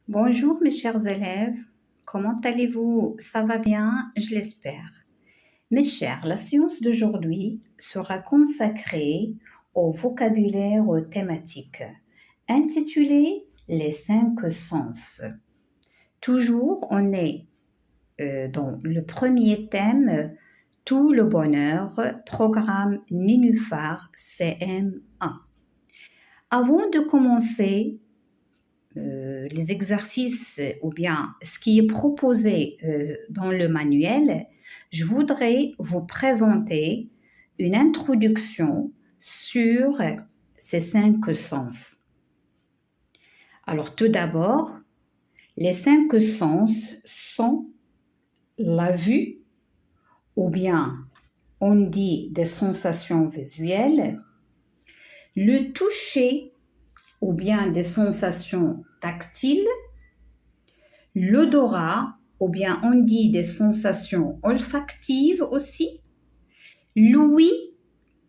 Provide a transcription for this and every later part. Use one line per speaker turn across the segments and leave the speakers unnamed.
Bonjour mes chers élèves, comment allez-vous? Ça va bien, je l'espère. Mes chers, la séance d'aujourd'hui sera consacrée au vocabulaire thématique, intitulé Les cinq sens. Toujours, on est dans le premier thème, Tout le bonheur, programme Nénuphar CM1. Avant de commencer, les exercices ou bien ce qui est proposé dans le manuel, je voudrais vous présenter une introduction sur ces cinq sens. Alors tout d'abord, les cinq sens sont la vue, ou bien on dit des sensations visuelles, le toucher, ou bien des sensations tactiles, l'odorat, ou bien on dit des sensations olfactives aussi, l'ouïe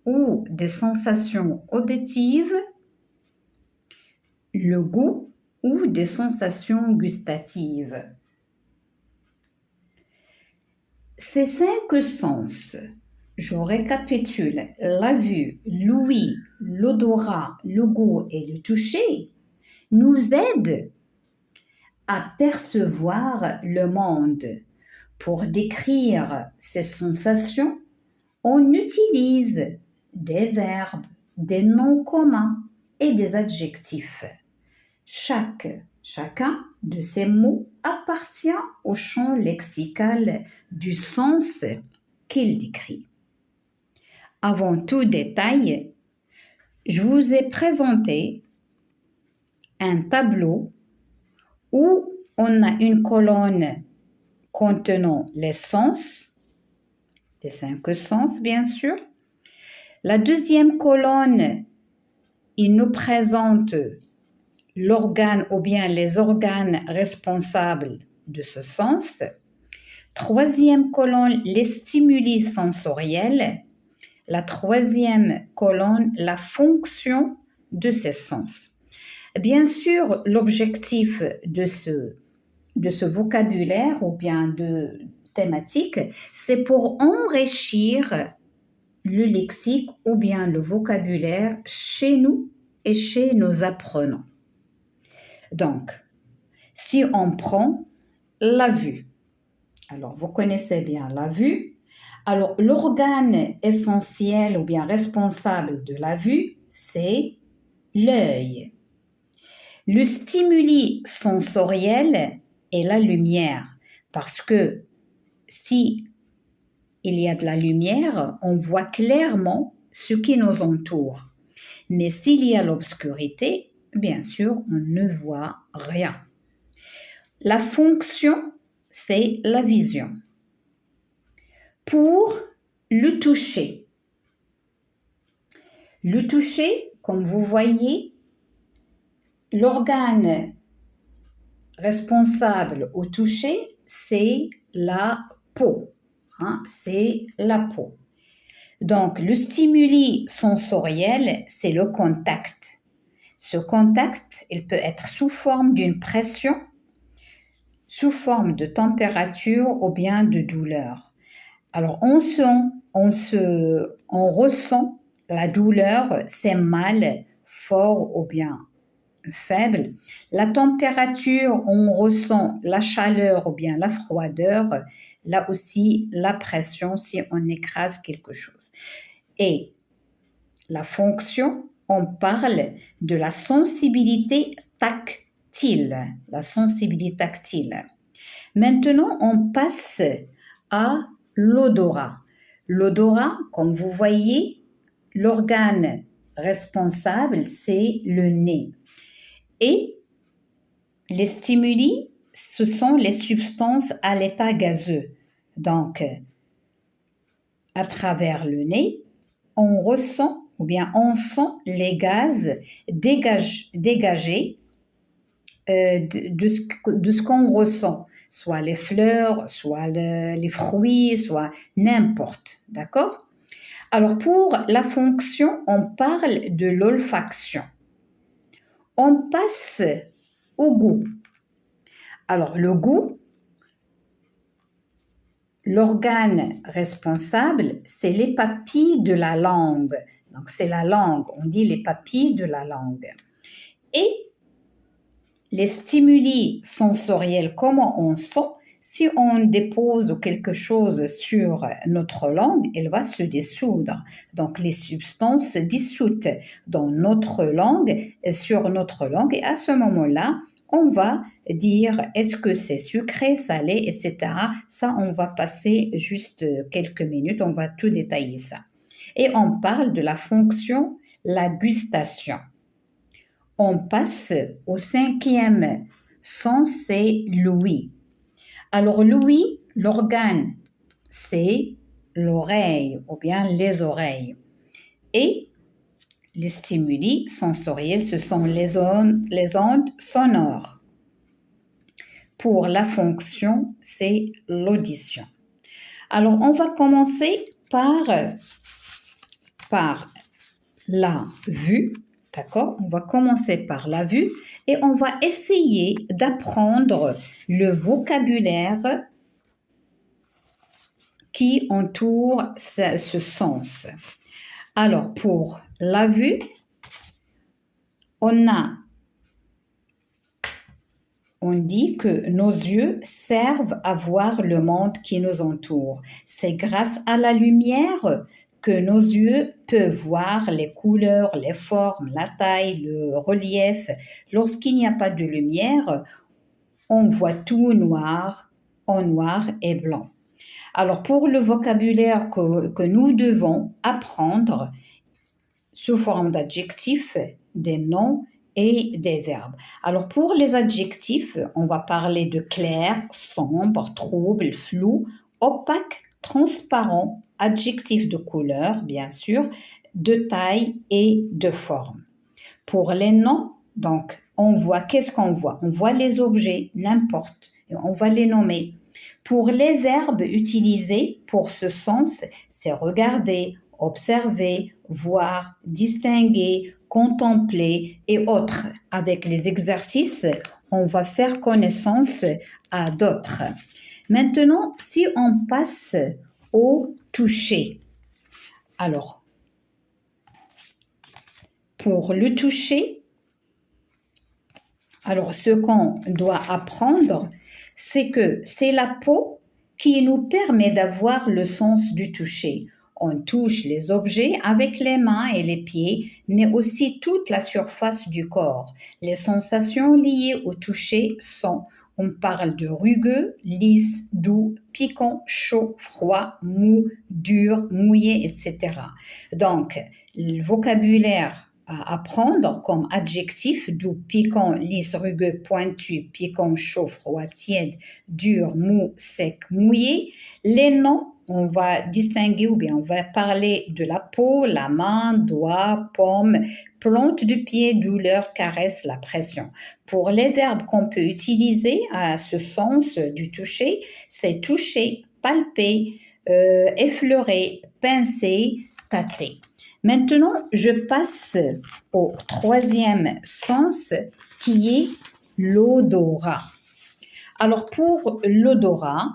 ou des sensations auditives, le goût ou des sensations gustatives. Ces cinq sens, je récapitule, la vue, l'ouïe, l'odorat, le goût et le toucher, nous aident à percevoir le monde. Pour décrire ces sensations, on utilise des verbes, des noms communs et des adjectifs. Chacun de ces mots appartient au champ lexical du sens qu'il décrit. Avant tout détail, je vous ai présenté un tableau où on a une colonne contenant les sens, les cinq sens bien sûr. La deuxième colonne, il nous présente l'organe ou bien les organes responsables de ce sens. Troisième colonne, les stimuli sensoriels. La troisième colonne, la fonction de ces sens. Bien sûr, l'objectif de ce vocabulaire ou bien de thématique, c'est pour enrichir le lexique ou bien le vocabulaire chez nous et chez nos apprenants. Donc, si on prend la vue, alors vous connaissez bien la vue, alors l'organe essentiel ou bien responsable de la vue, c'est l'œil. Le stimuli sensoriel est la lumière, parce que si il y a de la lumière, on voit clairement ce qui nous entoure. Mais s'il y a l'obscurité, bien sûr, on ne voit rien. La fonction, c'est la vision. Pour le toucher, comme vous voyez, l'organe responsable au toucher, c'est la peau. C'est la peau. Donc, le stimuli sensoriel, c'est le contact. Ce contact, il peut être sous forme d'une pression, sous forme de température ou bien de douleur. Alors, on ressent la douleur, c'est mal, fort ou bien faible. La température, on ressent la chaleur ou bien la froideur. Là aussi, la pression si on écrase quelque chose. Et la fonction, on parle de la sensibilité tactile. La sensibilité tactile. Maintenant, on passe à l'odorat. L'odorat, comme vous voyez, l'organe responsable, c'est le nez. Et les stimuli, ce sont les substances à l'état gazeux. Donc, à travers le nez, on ressent ou bien on sent les gaz dégagés de ce qu'on ressent, soit les fleurs, soit les fruits, soit n'importe, d'accord? Alors, pour la fonction, on parle de l'olfaction. On passe au goût. Alors, le goût, l'organe responsable, c'est les papilles de la langue. Donc, c'est la langue, on dit les papilles de la langue. Et les stimuli sensoriels, comment on sent, si on dépose quelque chose sur notre langue, elle va se dissoudre. Donc, les substances dissoutes dans notre langue, sur notre langue, et à ce moment-là, on va dire est-ce que c'est sucré, salé, etc. Ça, on va passer juste quelques minutes, on va tout détailler ça. Et on parle de la fonction, la gustation. On passe au 5e sens, c'est l'ouïe. Alors l'ouïe, l'organe, c'est l'oreille ou bien les oreilles. Et les stimuli sensoriels, ce sont les ondes sonores. Pour la fonction, c'est l'audition. Alors on va commencer par la vue. D'accord? On va commencer par la vue et on va essayer d'apprendre le vocabulaire qui entoure ce sens. Alors, pour la vue, on dit que nos yeux servent à voir le monde qui nous entoure. C'est grâce à la lumière que nos yeux peuvent voir les couleurs, les formes, la taille, le relief. Lorsqu'il n'y a pas de lumière, on voit tout noir, en noir et blanc. Alors, pour le vocabulaire que nous devons apprendre sous forme d'adjectifs, des noms et des verbes. Alors, pour les adjectifs, on va parler de clair, sombre, trouble, flou, opaque, transparent, adjectif de couleur, bien sûr, de taille et de forme. Pour les noms, donc, on voit, qu'est-ce qu'on voit? On voit les objets, n'importe, et on va les nommer. Pour les verbes utilisés pour ce sens, c'est regarder, observer, voir, distinguer, contempler et autres. Avec les exercices, on va faire connaissance à d'autres. Maintenant, si on passe au toucher. Alors, pour le toucher, alors ce qu'on doit apprendre, c'est que c'est la peau qui nous permet d'avoir le sens du toucher. On touche les objets avec les mains et les pieds, mais aussi toute la surface du corps. Les sensations liées au toucher sont, on parle de rugueux, lisse, doux, piquant, chaud, froid, mou, dur, mouillé, etc. Donc, le vocabulaire à apprendre comme adjectif, doux, piquant, lisse, rugueux, pointu, piquant, chaud, froid, tiède, dur, mou, sec, mouillé. Les noms, on va distinguer ou bien on va parler de la peau, la main, doigt, paume, plante du pied, douleur, caresse, la pression. Pour les verbes qu'on peut utiliser à ce sens du toucher, c'est toucher, palper, effleurer, pincer, tâter. Maintenant, je passe au 3e sens qui est l'odorat. Alors, pour l'odorat,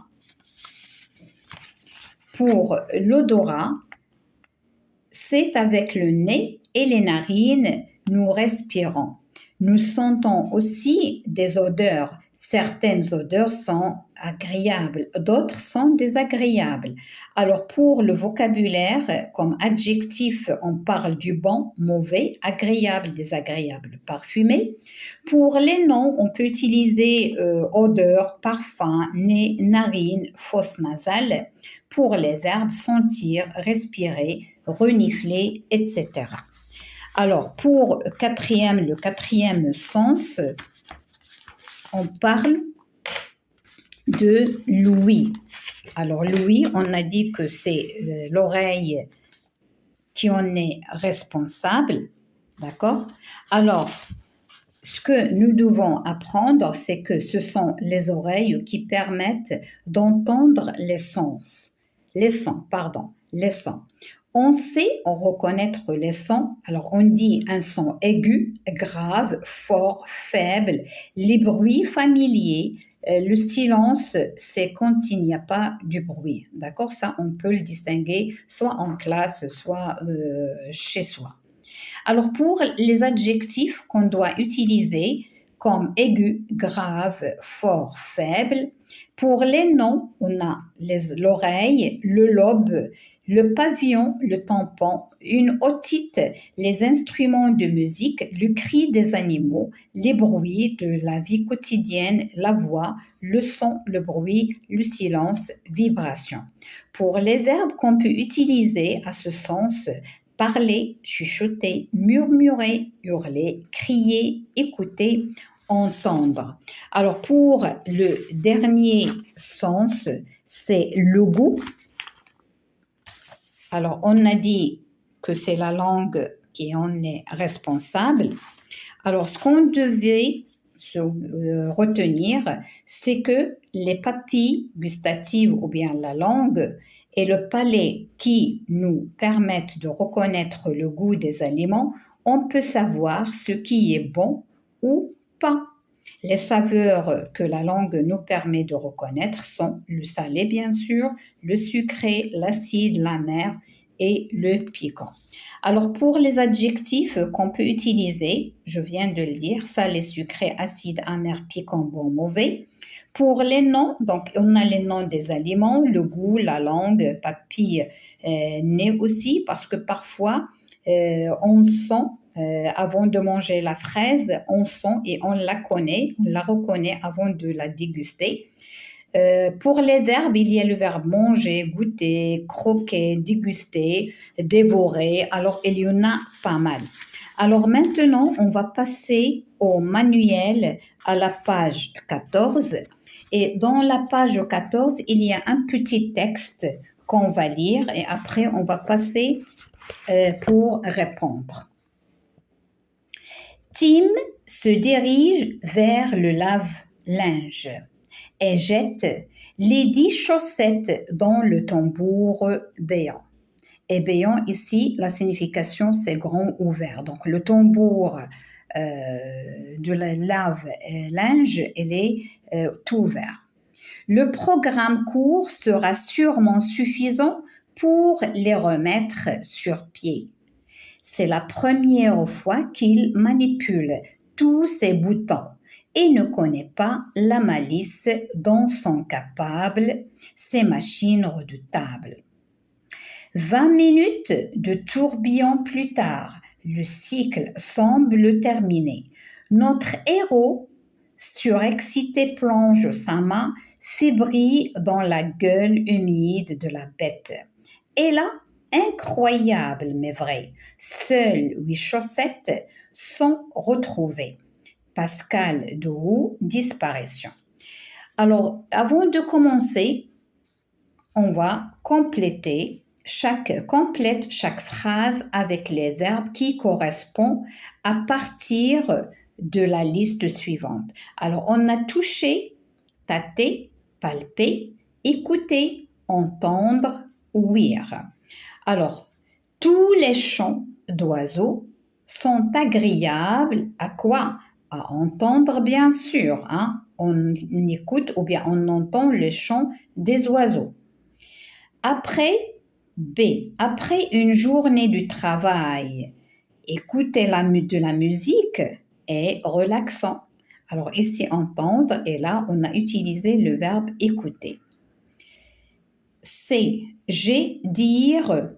c'est avec le nez et les narines, nous respirons. Nous sentons aussi des odeurs. Certaines odeurs sont agréables, d'autres sont désagréables. Alors pour le vocabulaire, comme adjectif, on parle du bon, mauvais, agréable, désagréable, parfumé. Pour les noms, on peut utiliser odeur, parfum, nez, narine, fosse nasale. Pour les verbes, sentir, respirer, renifler, etc. Alors, pour le 4e sens, on parle de l'ouïe. Alors, l'ouïe, on a dit que c'est l'oreille qui en est responsable, d'accord? Alors, ce que nous devons apprendre, c'est que ce sont les oreilles qui permettent d'entendre les sons. On sait reconnaître les sons. Alors, on dit un son aigu, grave, fort, faible, les bruits familiers, le silence, c'est quand il n'y a pas du bruit. D'accord? Ça, on peut le distinguer soit en classe, soit chez soi. Alors, pour les adjectifs qu'on doit utiliser, comme aigu, grave, fort, faible, pour les noms, on a l'oreille, le lobe, le pavillon, le tampon, une otite, les instruments de musique, le cri des animaux, les bruits de la vie quotidienne, la voix, le son, le bruit, le silence, vibration. Pour les verbes qu'on peut utiliser à ce sens, parler, chuchoter, murmurer, hurler, crier, écouter, entendre. Alors pour le dernier sens, c'est le goût. Alors on a dit que c'est la langue qui en est responsable. Alors ce qu'on devait retenir, c'est que les papilles gustatives ou bien la langue et le palais qui nous permettent de reconnaître le goût des aliments, on peut savoir ce qui est bon ou pas. Les saveurs que la langue nous permet de reconnaître sont le salé, bien sûr, le sucré, l'acide, l'amer et le piquant. Alors, pour les adjectifs qu'on peut utiliser, je viens de le dire, salé, sucré, acide, amer, piquant, bon, mauvais. Pour les noms, donc on a les noms des aliments, le goût, la langue, papille, nez aussi, parce que parfois on sent, avant de manger la fraise, on sent et on la connaît, on la reconnaît avant de la déguster. Pour les verbes, il y a le verbe manger, goûter, croquer, déguster, dévorer. Alors, il y en a pas mal. Alors maintenant, on va passer au manuel à la page 14. Et dans la page 14, il y a un petit texte qu'on va lire et après, on va passer pour répondre. Tim se dirige vers le lave-linge et jette les 10 chaussettes dans le tambour béant. Et béant, ici, la signification, c'est grand ouvert. Donc, le tambour de la lave-linge, il est tout ouvert. Le programme court sera sûrement suffisant pour les remettre sur pied. C'est la première fois qu'il manipule tous ces boutons et ne connaît pas la malice dont sont capables ces machines redoutables. 20 minutes de tourbillon plus tard, le cycle semble terminé. Notre héros, surexcité, plonge sa main fébrile dans la gueule humide de la bête. Et là, incroyable mais vrai, seules 8 chaussettes sont retrouvées. Pascal Doroux, disparition. Alors, avant de commencer, on va complète chaque phrase avec les verbes qui correspondent à partir de la liste suivante. Alors, on a touché, tâter, palper, écouter, entendre, ouïr. Alors, tous les chants d'oiseaux sont agréables à quoi? À entendre, bien sûr. On écoute ou bien on entend le chant des oiseaux. Après une journée de travail, écouter de la musique est relaxant. Alors ici, entendre, et là, on a utilisé le verbe écouter. J'ai dire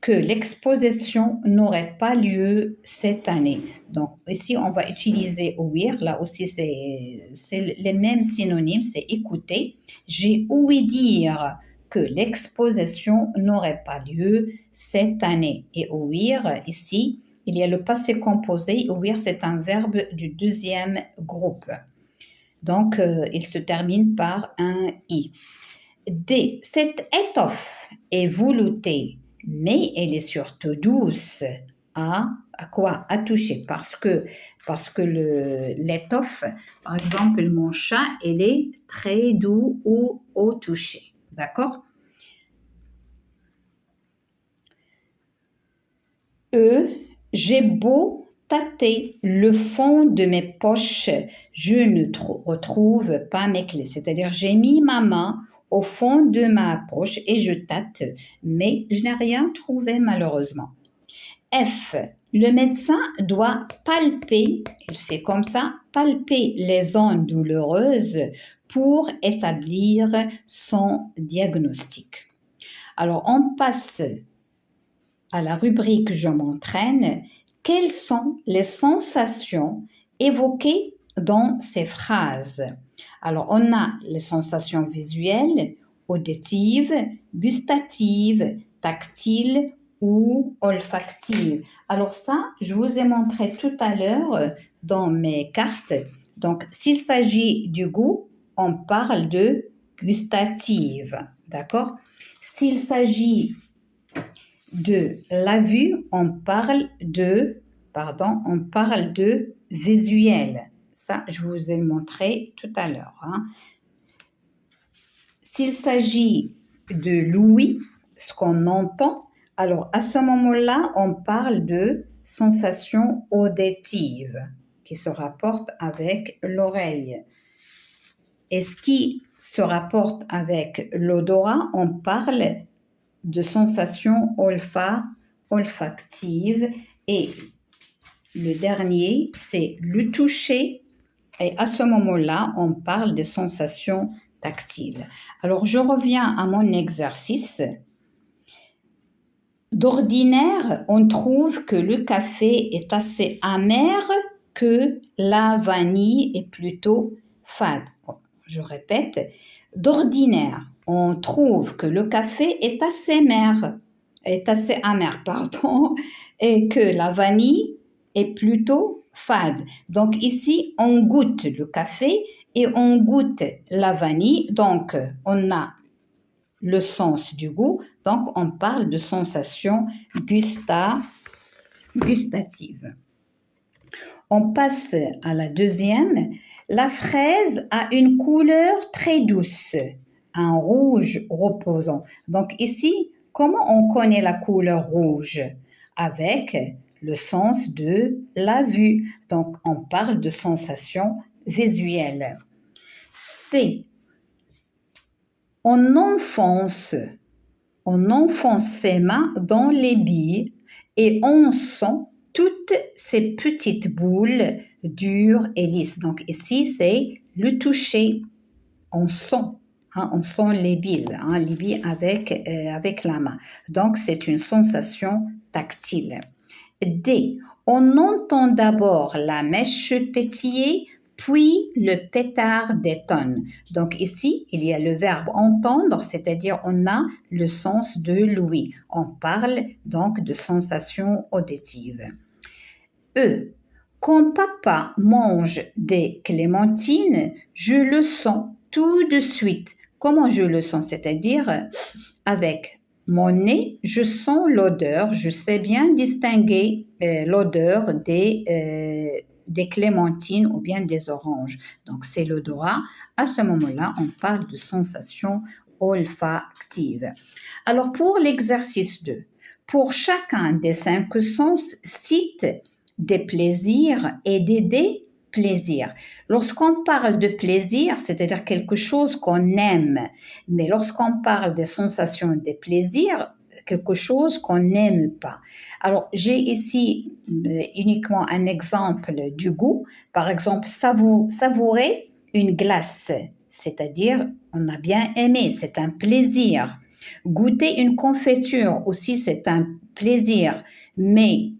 que l'exposition n'aurait pas lieu cette année. Donc ici, on va utiliser ouïr. Là aussi, c'est les mêmes synonymes, c'est écouter. J'ai ouï dire que l'exposition n'aurait pas lieu cette année. Et ouïr, ici, il y a le passé composé. Ouïr, c'est un verbe du deuxième groupe. Donc, il se termine par un i. Cette étoffe est veloutée, mais elle est surtout douce. À quoi? À toucher. Parce que l'étoffe, par exemple, mon chat, elle est très doux au toucher. D'accord? J'ai beau tâter le fond de mes poches, je ne retrouve pas mes clés. C'est-à-dire, j'ai mis ma main au fond de ma poche et je tâte, mais je n'ai rien trouvé malheureusement. F. Le médecin doit palper, il fait comme ça, palper les zones douloureuses pour établir son diagnostic. Alors, on passe à la rubrique Je m'entraîne. Quelles sont les sensations évoquées dans ces phrases? Alors, on a les sensations visuelles, auditives, gustatives, tactiles ou olfactives. Alors ça, je vous ai montré tout à l'heure dans mes cartes. Donc, s'il s'agit du goût, on parle de gustative, d'accord? S'il s'agit de la vue, on parle de visuel. Ça, je vous ai montré tout à l'heure. S'il s'agit de l'ouïe, ce qu'on entend, alors à ce moment-là, on parle de sensation auditive qui se rapporte avec l'oreille. Et ce qui se rapporte avec l'odorat, on parle de sensation olfactive. Et le dernier, c'est le toucher. Et à ce moment-là, on parle de sensations tactiles. Alors, je reviens à mon exercice. D'ordinaire, on trouve que le café est assez amer, que la vanille est plutôt fade. Bon, je répète, d'ordinaire, on trouve que le café est assez amer, et que la vanille est plutôt fade. Donc ici, on goûte le café et on goûte la vanille. Donc, on a le sens du goût. Donc, on parle de sensation gustative. On passe à la deuxième. La fraise a une couleur très douce, un rouge reposant. Donc ici, comment on connaît la couleur rouge? Avec le sens de la vue. Donc, on parle de sensation visuelle. C. On enfonce ses mains dans les billes et on sent toutes ces petites boules dures et lisses. Donc ici, c'est le toucher. On sent les billes avec la main. Donc, c'est une sensation tactile. D. On entend d'abord la mèche pétiller, puis le pétard détonne. Donc ici, il y a le verbe entendre, c'est-à-dire on a le sens de l'ouïe. On parle donc de sensation auditive. E. Quand papa mange des clémentines, je le sens tout de suite. Comment je le sens? C'est-à-dire avec mon nez, je sens l'odeur, je sais bien distinguer l'odeur des clémentines ou bien des oranges. Donc, c'est l'odorat. À ce moment-là, on parle de sensation olfactive. Alors, pour l'exercice 2, pour chacun des 5 sens, cite des plaisirs et des déplaisirs. Lorsqu'on parle de plaisir, c'est-à-dire quelque chose qu'on aime, mais lorsqu'on parle des sensations des plaisirs, quelque chose qu'on n'aime pas. Alors, j'ai ici uniquement un exemple du goût. Par exemple, savourer une glace, c'est-à-dire on a bien aimé, c'est un plaisir. Goûter une confiture aussi, c'est un plaisir, mais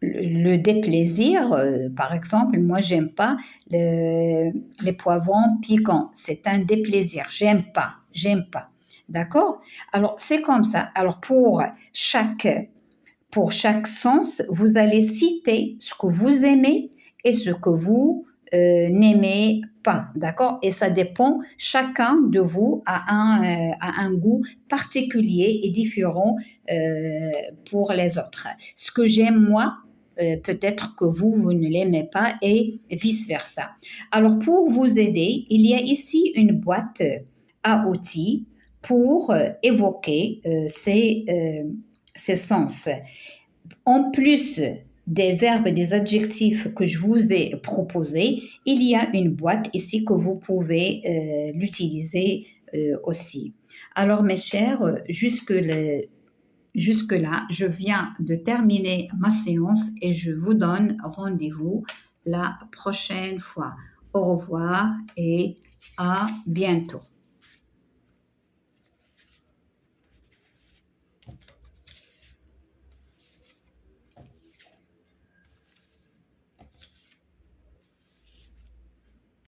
le déplaisir, par exemple, moi, j'aime pas les poivrons piquants. C'est un déplaisir. J'aime pas. D'accord? Alors, c'est comme ça. Alors, pour chaque sens, vous allez citer ce que vous aimez et ce que vous n'aimez pas. D'accord? Et ça dépend, chacun de vous a un goût particulier et différent pour les autres. Ce que j'aime, moi, peut-être que vous ne l'aimez pas et vice-versa. Alors, pour vous aider, il y a ici une boîte à outils pour évoquer ces sens. En plus des verbes et des adjectifs que je vous ai proposés, il y a une boîte ici que vous pouvez l'utiliser aussi. Alors, mes chers, jusque-là, je viens de terminer ma séance et je vous donne rendez-vous la prochaine fois. Au revoir et à bientôt.